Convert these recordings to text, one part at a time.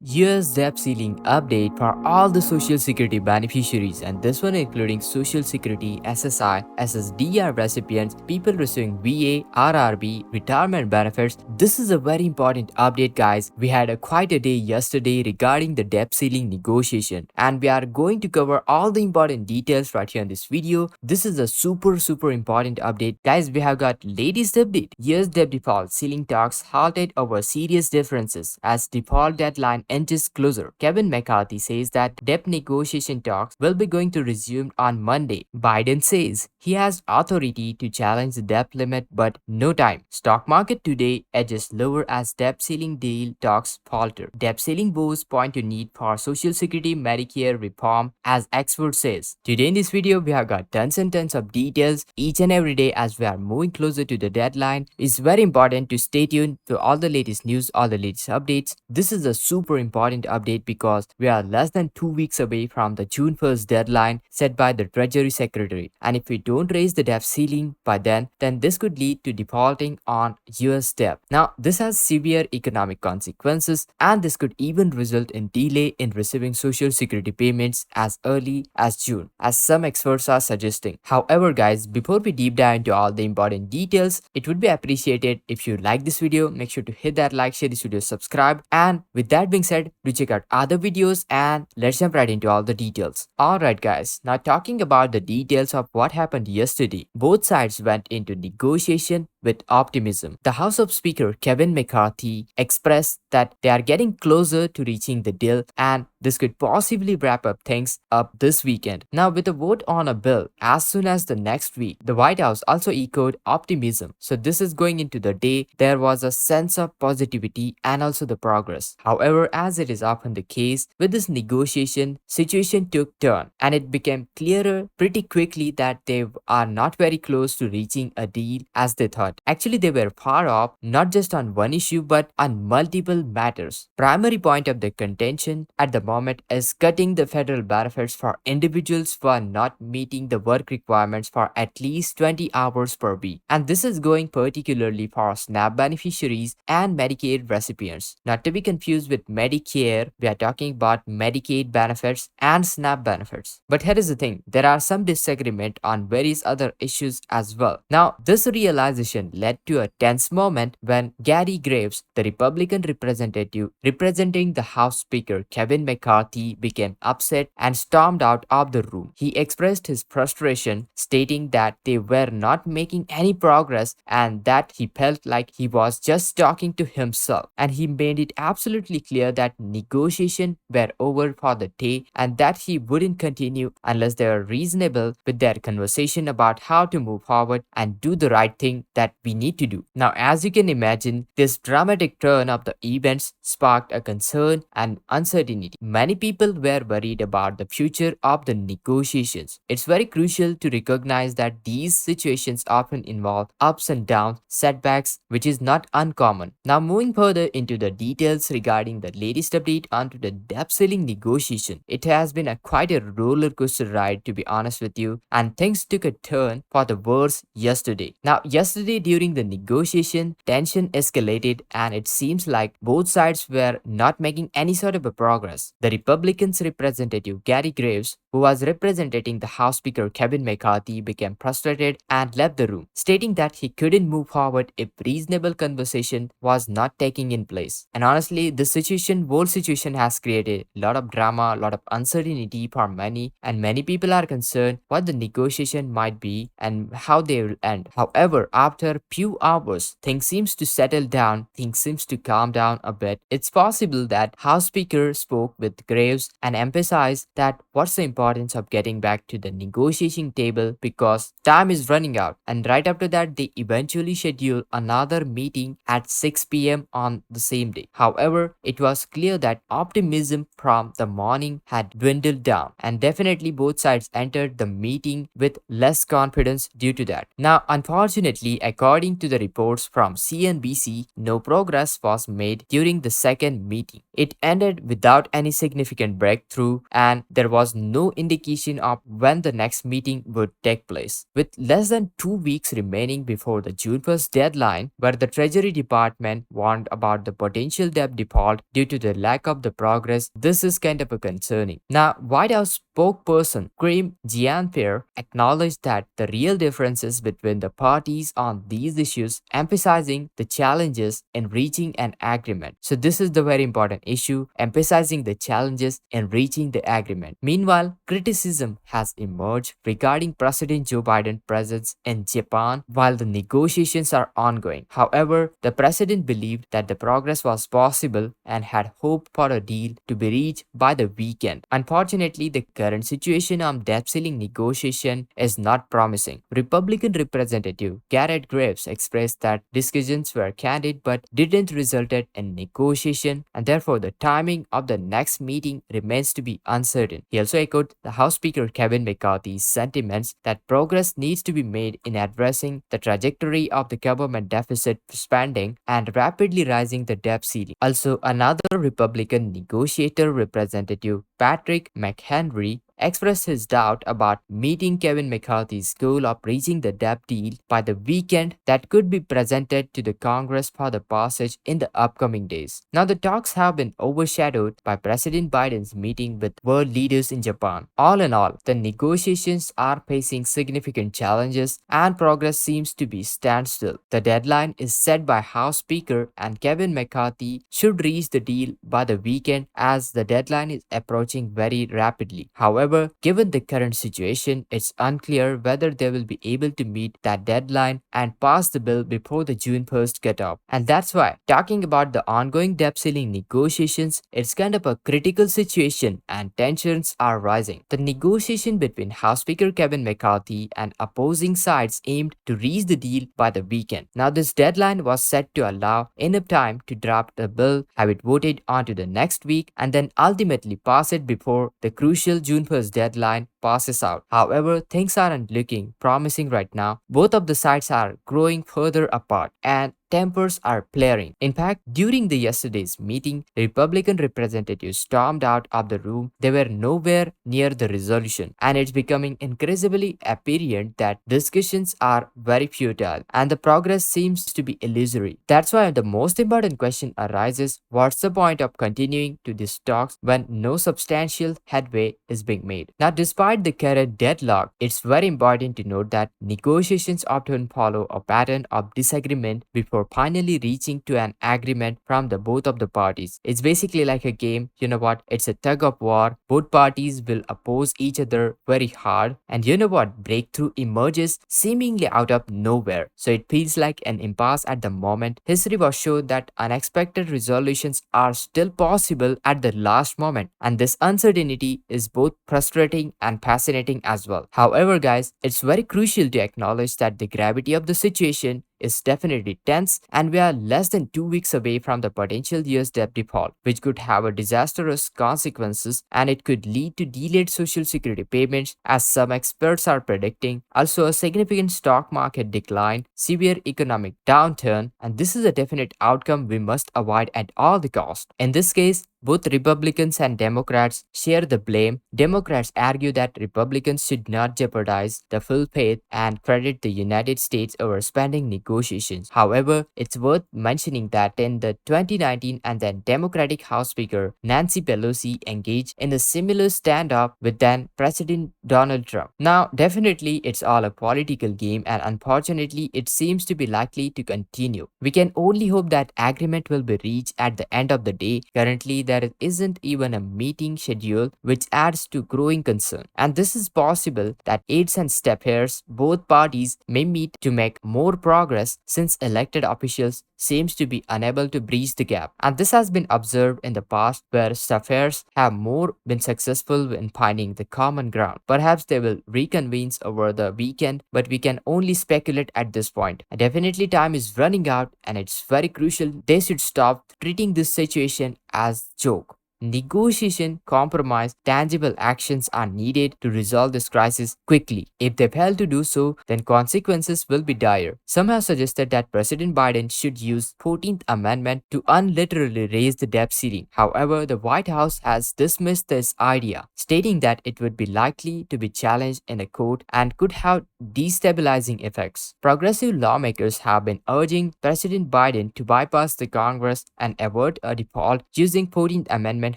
US debt ceiling update for all the Social Security beneficiaries, and this one including Social Security, SSI, SSDI recipients, people receiving VA, RRB, retirement benefits. This is a very important update, guys. We had quite a day yesterday regarding the debt ceiling negotiation, and we are going to cover all the important details right here in this video. This is a super important update, guys. We have got latest update. US debt default ceiling talks halted over serious differences as default deadline inches closer. Kevin McCarthy says that debt negotiation talks will be going to resume on Monday. Biden says he has authority to challenge the debt limit but no time. Stock market today edges lower as debt ceiling deal talks falter. Debt ceiling woes point to need for Social Security Medicare reform as expert says. Today in this video we have got tons and tons of details each and every day as we are moving closer to the deadline. It's very important to stay tuned to all the latest news, all the latest updates. This is a super important update because we are less than 2 weeks away from the June 1st deadline set by the Treasury Secretary. And if we don't raise the debt ceiling by then this could lead to defaulting on US debt. Now, this has severe economic consequences and this could even result in delay in receiving Social Security payments as early as June, as some experts are suggesting. However, guys, before we deep dive into all the important details, it would be appreciated if you like this video. Make sure to hit that like, share this video, subscribe, and with that being said, do check out other videos and let's jump right into all the details. Alright guys, now talking about the details of what happened yesterday, both sides went into negotiation with optimism. The House of Speaker Kevin McCarthy expressed that they are getting closer to reaching the deal and this could possibly wrap up things up this weekend. Now, with a vote on a bill as soon as the next week, the White House also echoed optimism. So this is going into the day there was a sense of positivity and also the progress. However, as it is often the case with this negotiation, situation took turn and it became clearer pretty quickly that they are not very close to reaching a deal as they thought. Actually, they were far off, not just on one issue but on multiple matters. Primary point of the contention at the moment is cutting the federal benefits for individuals who are not meeting the work requirements for at least 20 hours per week. And this is going particularly for SNAP beneficiaries and Medicaid recipients. Not to be confused with Medicare, we are talking about Medicaid benefits and SNAP benefits. But here is the thing, there are some disagreement on various other issues as well. Now, this realization led to a tense moment when Gary Graves, the Republican representative representing the House Speaker Kevin McCarthy, became upset and stormed out of the room. He expressed his frustration, stating that they were not making any progress and that he felt like he was just talking to himself. And he made it absolutely clear that negotiations were over for the day and that he wouldn't continue unless they were reasonable with their conversation about how to move forward and do the right thing that we need to do. Now, as you can imagine, this dramatic turn of the events sparked a concern and uncertainty. Many people were worried about the future of the negotiations. It's very crucial to recognize that these situations often involve ups and downs, setbacks, which is not uncommon. Now, moving further into the details regarding the latest update onto the debt ceiling negotiation, it has been quite a roller coaster ride, to be honest with you, and things took a turn for the worse yesterday. Now, yesterday during the negotiation, tension escalated and it seems like both sides were not making any sort of a progress. The Republicans representative Gary Graves, who was representing the House Speaker Kevin McCarthy, became frustrated and left the room, stating that he couldn't move forward if reasonable conversation was not taking in place. And honestly, this whole situation has created a lot of drama, a lot of uncertainty for many, and many people are concerned what the negotiation might be and how they will end. However, after a few hours, things seems to settle down, things seems to calm down a bit. It's possible that House Speaker spoke with Graves and emphasized that what's the importance of getting back to the negotiating table because time is running out. And right after that, they eventually scheduled another meeting at 6 p.m. on the same day. However, it was clear that optimism from the morning had dwindled down and definitely both sides entered the meeting with less confidence due to that. Now, unfortunately, according to the reports from CNBC, no progress was made during the second meeting. It ended without any significant breakthrough and there was no no indication of when the next meeting would take place. With less than 2 weeks remaining before the June 1st deadline, where the Treasury Department warned about the potential debt default due to the lack of the progress, this is kind of a concerning. Now, White House spokesperson Kareem Jean-Pierre acknowledged that the real differences between the parties on these issues, emphasizing the challenges in reaching an agreement. So this is the very important issue, emphasizing the challenges in reaching the agreement. Meanwhile, criticism has emerged regarding President Joe Biden's presence in Japan while the negotiations are ongoing. However, the president believed that the progress was possible and had hoped for a deal to be reached by the weekend. Unfortunately, the current situation on debt ceiling negotiation is not promising. Republican Representative Garrett Graves expressed that discussions were candid but didn't result in negotiation, and therefore the timing of the next meeting remains to be uncertain. He also echoed the House Speaker Kevin McCarthy's sentiments that progress needs to be made in addressing the trajectory of the government deficit spending and rapidly rising the debt ceiling. Also, another Republican negotiator, Representative Patrick McHenry, expressed his doubt about meeting Kevin McCarthy's goal of reaching the debt deal by the weekend that could be presented to the Congress for the passage in the upcoming days. Now, the talks have been overshadowed by President Biden's meeting with world leaders in Japan. All in all, the negotiations are facing significant challenges and progress seems to be standstill. The deadline is set by House Speaker and Kevin McCarthy should reach the deal by the weekend as the deadline is approaching very rapidly. However, given the current situation, it's unclear whether they will be able to meet that deadline and pass the bill before the June 1st cutoff. And that's why, talking about the ongoing debt ceiling negotiations, it's kind of a critical situation and tensions are rising. The negotiation between House Speaker Kevin McCarthy and opposing sides aimed to reach the deal by the weekend. Now, this deadline was set to allow enough time to draft the bill, have it voted onto the next week, and then ultimately pass it before the crucial June 1st deadline passes out. However, things aren't looking promising right now. Both of the sides are growing further apart and tempers are flaring. In fact, during the yesterday's meeting, Republican representatives stormed out of the room. They were nowhere near the resolution, and it's becoming increasingly apparent that discussions are very futile and the progress seems to be illusory. That's why the most important question arises: what's the point of continuing to these talks when no substantial headway is being made? Now, despite the current deadlock, it's very important to note that negotiations often follow a pattern of disagreement before finally reaching to an agreement from the both of the parties. It's basically like a game. You know what? It's a tug of war. Both parties will oppose each other very hard, and you know what? Breakthrough emerges seemingly out of nowhere. So it feels like an impasse at the moment. History was shown that unexpected resolutions are still possible at the last moment, and this uncertainty is both frustrating and fascinating as well. However, guys, it's very crucial to acknowledge that the gravity of the situation is definitely tense, and we are less than 2 weeks away from the potential US debt default, which could have a disastrous consequences and it could lead to delayed social security payments as some experts are predicting, also a significant stock market decline, severe economic downturn, and this is a definite outcome we must avoid at all the cost. In this case, both Republicans and Democrats share the blame. Democrats argue that Republicans should not jeopardize the full faith and credit the United States over spending negotiations. However, it's worth mentioning that in the 2019 and then Democratic House Speaker Nancy Pelosi engaged in a similar standoff with then President Donald Trump. Now, definitely it's all a political game and unfortunately it seems to be likely to continue. We can only hope that agreement will be reached at the end of the day. Currently, there isn't even a meeting scheduled, which adds to growing concern. And this is possible that aides and staffers, both parties, may meet to make more progress since elected officials seems to be unable to bridge the gap. And this has been observed in the past where staffers have more been successful in finding the common ground. Perhaps they will reconvene over the weekend, but we can only speculate at this point. Definitely time is running out and it's very crucial they should stop treating this situation as joke. negotiation, compromise, tangible actions are needed to resolve this crisis quickly. If they fail to do so, then consequences will be dire. Some have suggested that President Biden should use 14th Amendment to unilaterally raise the debt ceiling. However, the White House has dismissed this idea, stating that it would be likely to be challenged in a court and could have destabilizing effects. Progressive lawmakers have been urging President Biden to bypass the Congress and avert a default using 14th Amendment.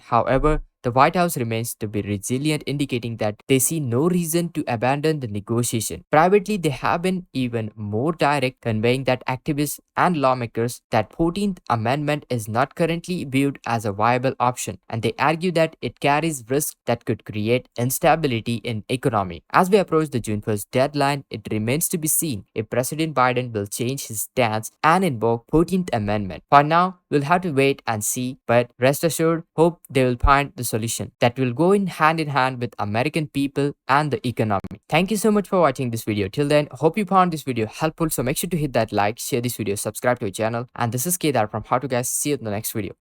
However, the White House remains to be resilient, indicating that they see no reason to abandon the negotiation. Privately, they have been even more direct, conveying that activists and lawmakers that 14th Amendment is not currently viewed as a viable option, and they argue that it carries risks that could create instability in economy. As we approach the June 1st deadline, it remains to be seen if President Biden will change his stance and invoke 14th Amendment. For now, we'll have to wait and see, but rest assured, hope they will find the solution that will go in hand with American people and the economy. Thank you so much for watching this video. Till then, hope you found this video helpful. So make sure to hit that like, share this video, subscribe to our channel. And this is Kedar from How to Guys. See you in the next video.